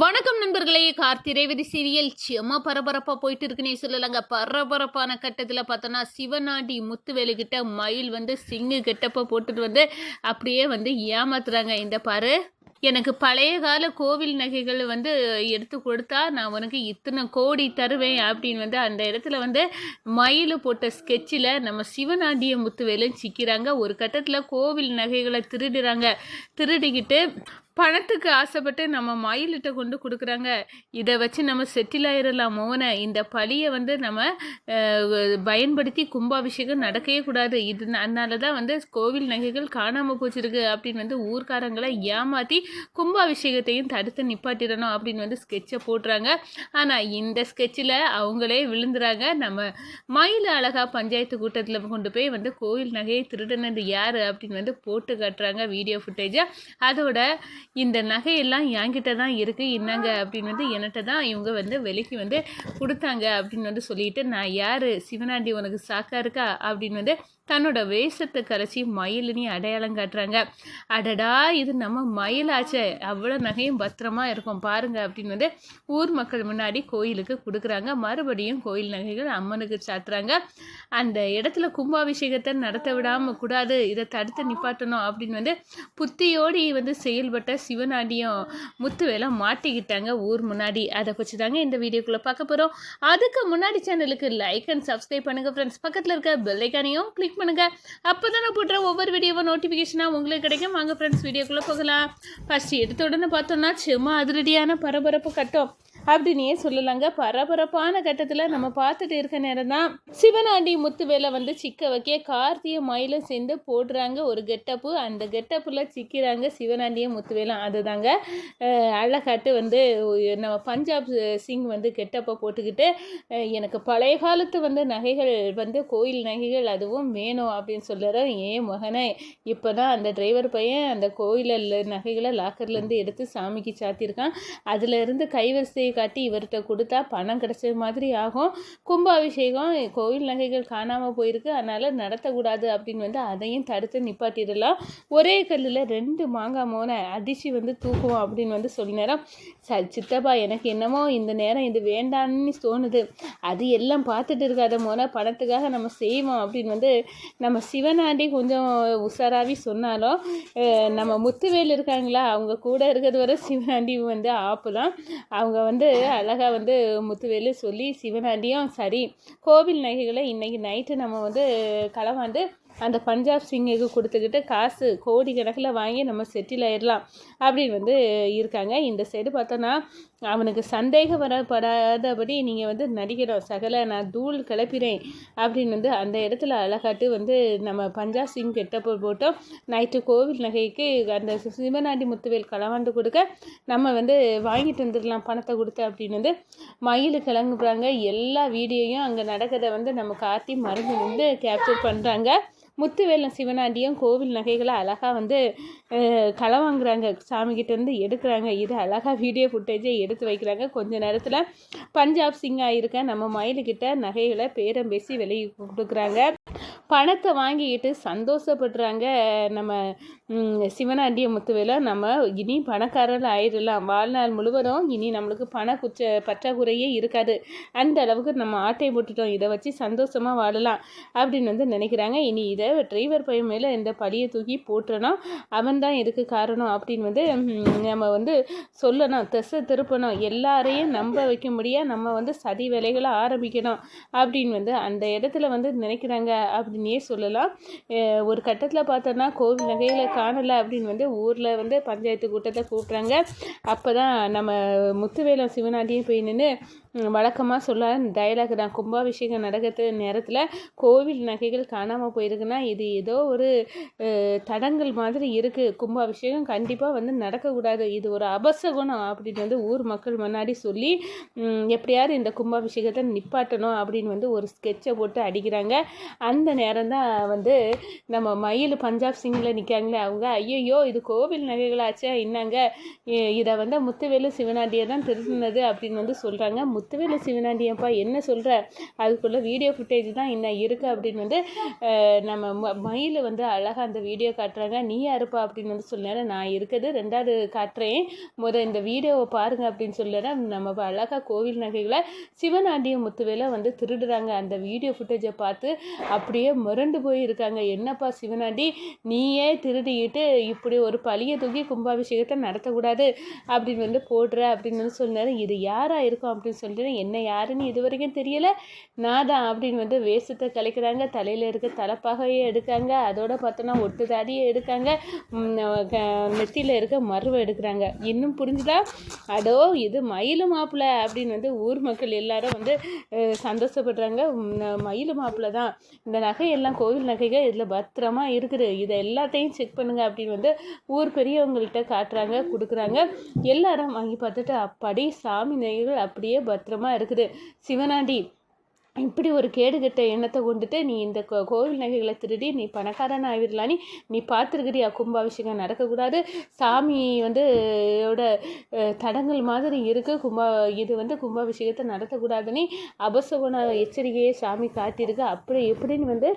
வணக்கம் நண்பர்களே. கார்த்திரேவதி சீரியல் செம்ம பரபரப்பாக போயிட்டு இருக்குன்னே சொல்லலாங்க. பரபரப்பான கட்டத்தில் பார்த்தோன்னா சிவனாண்டி முத்துவேலுக்கிட்ட மயில் சிங்கு கெட்டப்போ போட்டுட்டு அப்படியே ஏமாத்துறாங்க. இந்த பாரு, எனக்கு பழைய கால கோவில் நகைகள் எடுத்து கொடுத்தா நான் உனக்கு இத்தனை கோடி தருவேன் அப்படின்னு அந்த இடத்துல மயில் போட்ட ஸ்கெட்சில் நம்ம சிவனாண்டிய முத்துவேலு சிக்கிறாங்க. ஒரு கட்டத்தில் கோவில் நகைகளை திருடிக்கிட்டு பணத்துக்கு ஆசைப்பட்டு நம்ம மயிலிட்ட கொண்டு கொடுக்குறாங்க. இதை வச்சு நம்ம செட்டில் ஆயிடலாம் மோன. இந்த பழியை நம்ம பயன்படுத்தி கும்பாபிஷேகம் நடக்கவே கூடாது. அதனால தான் கோவில் நகைகள் காணாமல் போச்சிருக்கு அப்படின்னு ஊர்க்காரங்களை ஏமாற்றி கும்பாபிஷேகத்தையும் தடுத்து நிப்பாட்டிடணும் அப்படின்னு ஸ்கெட்சை போடுறாங்க. ஆனால் இந்த ஸ்கெட்சில் அவங்களே விழுந்துறாங்க. நம்ம மயில் அழகா பஞ்சாயத்து கூட்டத்தில் கொண்டு போய் கோவில் நகையை திருடினது யார் அப்படின்னு போட்டு காட்டுறாங்க வீடியோ ஃபுட்டேஜை. அதோட இந்த நகையெல்லாம் என்கிட்ட தான் இருக்குது என்னங்க அப்படின்னு என்கிட்ட தான் இவங்க விலைக்கு கொடுத்தாங்க அப்படின்னு சொல்லிட்டு, நான் யார் சிவனாண்டி உனக்கு சாக்கா இருக்கா அப்படின்னு தன்னோட வேஷத்தை கரைச்சி மயிலினி அடையாளம் காட்டுறாங்க. அடடா, இது நம்ம மயிலாச்சே, அவ்வளோ நகையும் பத்திரமா இருக்கும் பாருங்க அப்படின்னு ஊர் மக்கள் முன்னாடி கோயிலுக்கு கொடுக்குறாங்க. மறுபடியும் கோயில் நகைகள் அம்மனுக்கு சாத்துறாங்க. அந்த இடத்துல கும்பாபிஷேகத்தை நடத்த விடாமல் கூடாது, இதை தடுத்து நிப்பாட்டணும் அப்படின்னு புத்தியோடு செயல்பட்ட சிவனாண்டியும் முத்துவேலை மாட்டிக்கிட்டாங்க ஊர் முன்னாடி. அதை பற்றி தாங்க இந்த வீடியோக்குள்ளே பார்க்க போகிறோம். அதுக்கு முன்னாடி சேனலுக்கு லைக் அண்ட் சப்ஸ்கிரைப் பண்ணுங்கள் ஃப்ரெண்ட்ஸ். பக்கத்தில் இருக்க பெல் ஐக்கானையும் கிளிக் பண்ணுங்க. அப்பதான் நான் போடுற ஒவ்வொரு வீடியோவும் நோட்டிஃபிகேஷனா உங்களுக்கு கிடைக்கும். வாங்க ஃப்ரெண்ட்ஸ், வீடியோக்குள்ள போகலாம். ஃபர்ஸ்ட் எடுத்த உடனே பார்த்தோம்னா சும்மா அதிரடியான பரபரப்பு கட்டம் அப்படின்னே சொல்லலாங்க. பரபரப்பான கட்டத்தில் நம்ம பார்த்துட்டு இருக்க நேரம் தான் சிவனாண்டி முத்துவேலை சிக்க வைக்க கார்த்திய மயிலும் சேர்ந்து போடுறாங்க ஒரு கெட்டப்பு. அந்த கெட்டப்பில் சிக்கிறாங்க சிவனாண்டியும் முத்துவேலும். அதுதாங்க அழகாட்டு நம்ம பஞ்சாப் சிங் கெட்டப்பை போட்டுக்கிட்டு எனக்கு பழைய காலத்து நகைகள் கோயில் நகைகள் அதுவும் வேணும் அப்படின்னு சொல்லுறோம். ஏன் மகனே, இப்போ தான் அந்த டிரைவர் பையன் அந்த கோயிலில் நகைகளை லாக்கர்லேருந்து எடுத்து சாமிக்கு சாத்தியிருக்கான். அதுலேருந்து கைவரிசை காட்டி இவர்கிட்ட கொடுத்தா பணம் கிடைச்ச மாதிரி ஆகும். கும்பாபிஷேகம் கோயில் நகைகள் காணாமல் போயிருக்கு, அதனால் நடத்தக்கூடாது அப்படின்னு அதையும் தடுத்து நிப்பாட்டிடலாம். ஒரே கல்லில் 2 மாங்காய் மோனை அதிர்ச்சி தூக்குவோம் அப்படின்னு சொல்ல நேரம், சித்தப்பா எனக்கு என்னமோ இந்த நேரம் இது வேண்டான்னு தோணுது, அது எல்லாம் பார்த்துட்டு இருக்காத மோனை, பணத்துக்காக நம்ம செய்வோம் அப்படின்னு நம்ம சிவனாண்டி கொஞ்சம் உஷாராவி சொன்னாலும் நம்ம முத்துவேல் இருக்காங்களா, அவங்க கூட இருக்கிறது வரை சிவனாண்டி ஆப்புலாம். அவங்க அழகா முத்துவேலு சொல்லி சிவனாண்டியும் சரி, கோவில் நகைகளை இன்னைக்கு நைட்டு நம்ம களவாண்டு அந்த பஞ்சாப் சிங்குக்கு கொடுத்துக்கிட்டு காசு கோடி கணக்கில் வாங்கி நம்ம செட்டில் ஆயிடலாம் அப்படின்னு இருக்காங்க. இந்த சைடு பார்த்தோன்னா அவனுக்கு சந்தேகம் வரப்படாதபடி நீங்கள் நடிக்கணும் சகல, நான் தூள் கிளப்பிறேன் அப்படின்னு அந்த இடத்துல அழகாட்டு நம்ம பஞ்சாப் சிங் கெட்டப்போ போட்டோம். நைட்டு கோவில் நகைக்கு அந்த சிவனாண்டி முத்துவேல் களவாண்டு கொடுக்க நம்ம வாங்கிட்டு வந்துடலாம் பணத்தை கொடுத்து அப்படின்னு மயில் கிளங்குறாங்க. எல்லா வீடியோயும் அங்கே நடக்கிறத நம்ம கார்த்தி மருந்து கேப்சர் பண்ணுறாங்க. முத்துவேலும் சிவனாண்டியும் கோவில் நகைகளை அழகாக களவாங்குறாங்க, சாமிக்கிட்டேருந்து எடுக்கிறாங்க. இது அழகாக வீடியோ ஃபுட்டேஜை எடுத்து வைக்கிறாங்க. கொஞ்ச நேரத்தில் பஞ்சாப் சிங் ஆகியிருக்க நம்ம மயிலுக்கிட்ட நகைகளை பேரம் பேசி விலை கொடுக்குறாங்க. பணத்தை வாங்கிக்கிட்டு சந்தோஷப்படுறாங்க நம்ம சிவனாண்டிய முத்துவேலை. நம்ம இனி பணக்காரர்கள் ஆயிடலாம், வாழ்நாள் முழுவதும் இனி நம்மளுக்கு பற்றாக்குறையே இருக்காது, அந்த அளவுக்கு நம்ம ஆட்டை போட்டுட்டோம், இதை வச்சு சந்தோஷமாக வாழலாம் அப்படின்னு நினைக்கிறாங்க. இனி இதை டிரைவர் பையன் மேலே இந்த பழியை தூக்கி போட்டுறணும், அவன் தான் இதுக்கு காரணம் அப்படின்னு நம்ம சொல்லணும், திசை திருப்பணும், எல்லாரையும் நம்ப வைக்க முடியாது, நம்ம சதி வேலைகளை ஆரம்பிக்கணும் அப்படின்னு அந்த இடத்துல நினைக்கிறாங்க அப்படின்னே சொல்லலாம். ஒரு கட்டத்தில் பார்த்தோன்னா கோவில் நகைகளை காணலை அப்படின்னு ஊரில் பஞ்சாயத்து கூட்டத்தை கூப்பிட்றாங்க. அப்போ தான் நம்ம முத்துவேலும் சிவனாண்டியும் போய் நின்று வழக்கமாக சொல்ல டயலாக் தான், கும்பாபிஷேகம் நடக்கிற நேரத்தில் கோவில் நகைகள் காணாமல் போயிருக்குன்னா இது ஏதோ ஒரு தடங்கள் மாதிரி இருக்குது, கும்பாபிஷேகம் கண்டிப்பாக நடக்கக்கூடாது, இது ஒரு அபசகுணம் அப்படின்னு ஊர் மக்கள் முன்னாடி சொல்லி எப்படியாவது இந்த கும்பாபிஷேகத்தை நிப்பாட்டணும் அப்படின்னு ஒரு ஸ்கெட்சை போட்டு அடிக்கிறாங்க. அந்த நேரம் தான் நம்ம மயில் பஞ்சாப் சிங்கில் நிற்காங்களே அவங்க, ஐயோ இது கோவில் நகைகளாச்சே, என்னங்க இதை முத்துவேலு சிவனாண்டியை தான் திருடினது அப்படின்னு சொல்கிறாங்க. முத்துவேலு சிவனாண்டியப்பா என்ன சொல்கிற, அதுக்குள்ளே வீடியோ ஃபுட்டேஜ் தான் இன்னும் இருக்குது அப்படின்னு வந்து நம்ம மயில் வந்து அழகாக அந்த வீடியோ காட்டுறாங்க. நீ யாருப்பா அப்படின்னு வந்து சொல்லினேன். நான் இருக்கிறது 2வது காட்டுறேன், இந்த வீடியோவை பாருங்கள் அப்படின்னு சொல்லிடுறேன். நம்ம அழகாக கோவில் நகைகளை சிவனாண்டியும் முத்துவேலை வந்து திருடுறாங்க. அந்த வீடியோ ஃபுட்டேஜை பார்த்து அப்படியே மிரண்டு போயிருக்காங்க. என்னப்பா சிவனாண்டி, நீயே திருடிக்கிட்டு இப்படி ஒரு பழியை தூக்கி கும்பாபிஷேகத்தை நடத்தக்கூடாது அப்படின்னு வந்து போடுற அப்படின்னு வந்து சொன்னார். இது யாராக இருக்கும் அப்படின்னு சொல்லிட்டு, என்ன யாருன்னு இது வரைக்கும் தெரியல, நான் தான் அப்படின்னு வந்து வேஷத்தை கலைக்கிறாங்க. தலையில் இருக்க தலைப்பாகையே எடுக்காங்க, அதோட பார்த்தோன்னா ஒட்டு தாடியை எடுக்காங்க, நெத்தியில் இருக்க மருவை எடுக்கிறாங்க. இன்னும் புரிஞ்சுதா? அதோ இது மயில் மாப்பிள்ளை அப்படின்னு வந்து ஊர் மக்கள் எல்லாரும் வந்து சந்தோஷப்படுறாங்க. மயில் மாப்பிள்ளை தான், இந்த நகையெல்லாம் கோவில் நகைகள் இதில் பத்திரமா இருக்குது, இதை எல்லாத்தையும் செக் பண்ணுங்க அப்படின்னு வந்து ஊர் பெரியவங்கள்ட்ட காட்டுறாங்க, கொடுக்குறாங்க. எல்லாரும் வாங்கி பார்த்துட்டு அப்பாடி சாமி நகைகள் அப்படியே பத்திரமா இருக்குது. சிவனாண்டி, இப்படி ஒரு கேடுகட்ட எண்ணத்தை கொண்டுட்டு நீ இந்த கோவில் நகைகளை திருடி நீ பணக்காரன் ஆகிடலான்னு நீ பார்த்துருக்கிறியா? கும்பாபிஷேகம் நடக்கக்கூடாது, சாமி வந்து தடங்கள் மாதிரி இருக்குது, இது வந்து கும்பாபிஷேகத்தை நடத்தக்கூடாதுன்னு அபசகுண எச்சரிக்கையை சாமி காட்டியிருக்கு. அப்படி எப்படின்னு வந்து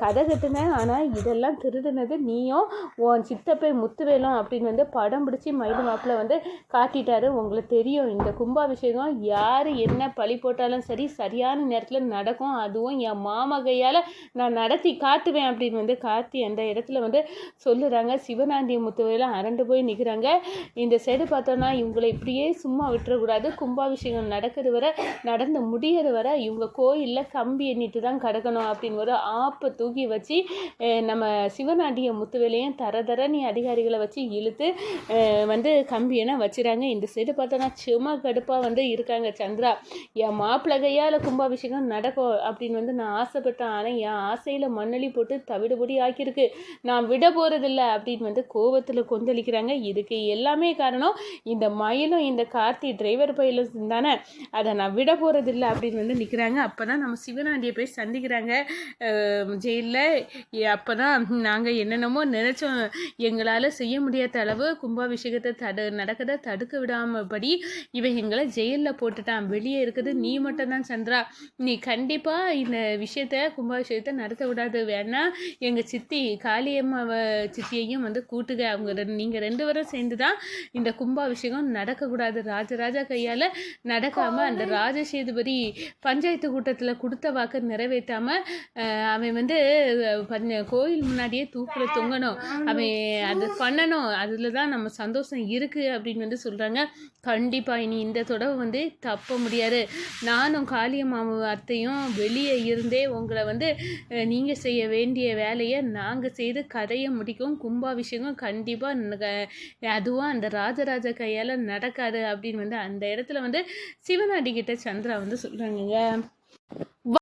கதை கட்டுனேன். ஆனால் இதெல்லாம் திருடுனது நீயும் உன் சித்தப்பை முத்துவேலும் அப்படின்னு வந்து படம் பிடிச்சி மயில் மாப்பிள்ள வந்து காட்டிட்டாரு. உங்களுக்கு தெரியும், இந்த கும்பாபிஷேகம் யார் என்ன பழி போட்டாலும் சரி சரியான நேரத்தில் நடக்கும், அதுவும் என் மாமா கையால் நான் நடத்தி காட்டுவேன் அப்படின்னு வந்து காட்டி அந்த இடத்துல வந்து சொல்லுறாங்க. சிவனாண்டி முத்துவேல அரண்டு போய் நிற்கிறாங்க. இந்த சைடு பார்த்தோன்னா இவங்களை இப்படியே சும்மா விட்டுறக்கூடாது, கும்பாபிஷேகம் நடக்கிறது வரை நடந்து முடியறது வரை இவங்க கோயிலில் கம்பி எண்ணிட்டு தான் கிடக்கணும் அப்படின்னு ஒரு ஆப்பை தூக்கி வச்சு நம்ம சிவனாண்டிய முத்துவேலையும் தரதரன்னு அதிகாரிகளை வச்சு இழுத்து வந்து கம்பியனை வச்சுறாங்க. இந்த சைடு பார்த்தோன்னா சும்மா கடுப்பாக வந்து இருக்காங்க சந்திரா. என் மாப்பிள்ளை கையால் கும்பாபிஷேகம் நடக்கும் அப்படின்னு வந்து நான் ஆசைப்பட்டேன், ஆனால் என் ஆசையில் மண்ணலி போட்டு தவிடுபடி ஆக்கியிருக்கு, நான் விட போகிறதில்ல அப்படின்னு வந்து கோபத்தில் கொந்தளிக்கிறாங்க. இதுக்கு எல்லாமே காரணம் இந்த மயிலும் இந்த கார்த்தி டிரைவர் பயிலும் தானே, அதை நான் விட போகிறதில்ல அப்படின்னு வந்து நிற்கிறாங்க. அப்போ தான் நம்ம சிவனாண்டியை போய் சந்திக்கிறாங்க ஜெயிலில். அப்போ தான் நாங்கள் என்னென்னமோ நினச்சோம், எங்களால் செய்ய முடியாத அளவு கும்பாபிஷேகத்தை நடக்கதை தடுக்க விடாமபடி இவன் எங்களை ஜெயிலில் போட்டுட்டான், வெளியே இருக்குது நீ மட்டும்தான் சந்திரா, நீ கண்டிப்பாக இந்த விஷயத்த கும்பாபிஷேகத்தை நடத்த விடாது, வேணா எங்கள் சித்தி காளியம்மாவை சித்தியையும் வந்து கூட்டுக, அவங்க நீங்கள் 2 பேரும் சேர்ந்து தான் இந்த கும்பாபிஷேகம் நடக்கக்கூடாது, ராஜராஜா கையால் நடக்காமல் அந்த ராஜசேதுபதி பஞ்சாயத்து கூட்டத்தில் கொடுத்த வாக்கு நிறைவேற்றாமல் அவன் வந்து கோயில் முன்னாடியே தூக்கில் தொங்கணும், அவன் அது பண்ணணும், அதில் தான் நம்ம சந்தோஷம் இருக்குது அப்படின்னு வந்து சொல்கிறாங்க. கண்டிப்பாக இனி இந்த தொடவை வந்து தப்ப முடியாது, நானும் காளியம்மாவை அத்தையும் வெளியே இருந்தே உங்களை வந்து நீங்கள் செய்ய வேண்டிய வேலையை நாங்கள் செய்து கதையை முடிக்கும், கும்பாபிஷேகம் கண்டிப்பாக அதுவும் அந்த ராஜராஜ கையால் நடக்காது அப்படின்னு வந்து அந்த இடத்துல வந்து சிவனாடி கிட்ட சந்திரா வந்து சொல்கிறாங்க.